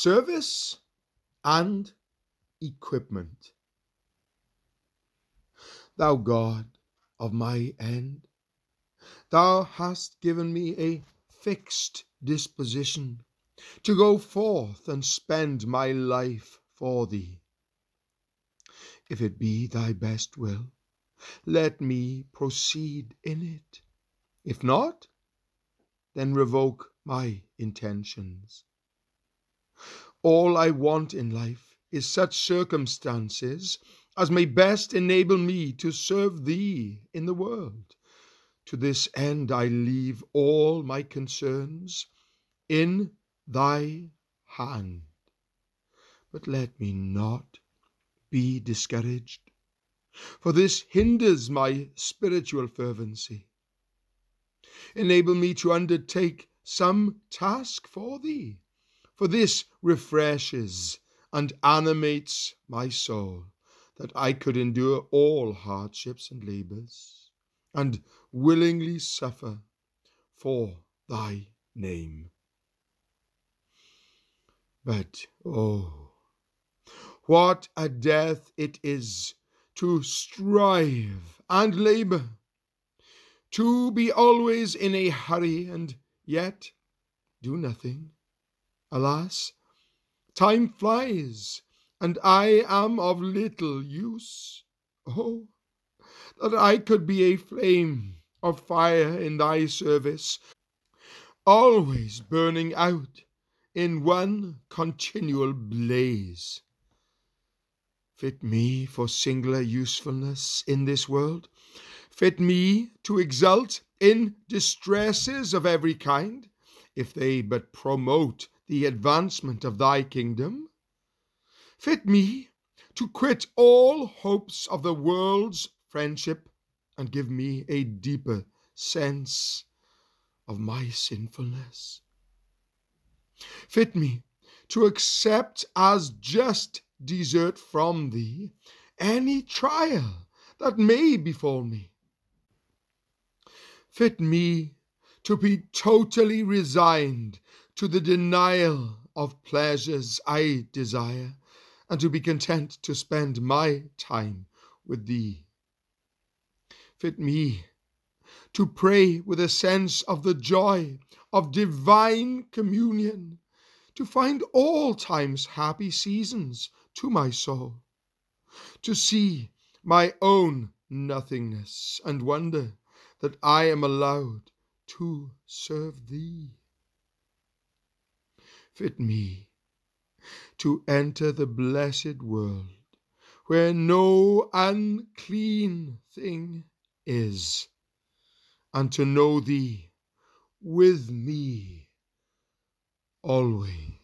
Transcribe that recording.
service and equipment. Thou God of my end, thou hast given me a fixed disposition to go forth and spend my life for thee. If it be thy best will, let me proceed in it. If not, then revoke my intentions. All I want in life is such circumstances as may best enable me to serve thee in the world. To this end I leave all my concerns in thy hand. But let me not be discouraged, for this hinders my spiritual fervency. Enable me to undertake some task for thee, for this refreshes and animates my soul, that I could endure all hardships and labors, and willingly suffer for thy name. But, oh, what a death it is to strive and labor, to be always in a hurry and yet do nothing. Alas, time flies, and I am of little use. Oh, that I could be a flame of fire in thy service, always burning out in one continual blaze. Fit me for singular usefulness in this world, fit me to exult in distresses of every kind, if they but promote the advancement of thy kingdom. Fit me to quit all hopes of the world's friendship, and give me a deeper sense of my sinfulness. Fit me to accept as just desert from thee any trial that may befall me. Fit me to be totally resigned to the denial of pleasures I desire, and to be content to spend my time with thee. Fit me to pray with a sense of the joy of divine communion, to find all times happy seasons to my soul, to see my own nothingness and wonder that I am allowed to serve thee. Fit me to enter the blessed world, where no unclean thing is, and to know thee with me always.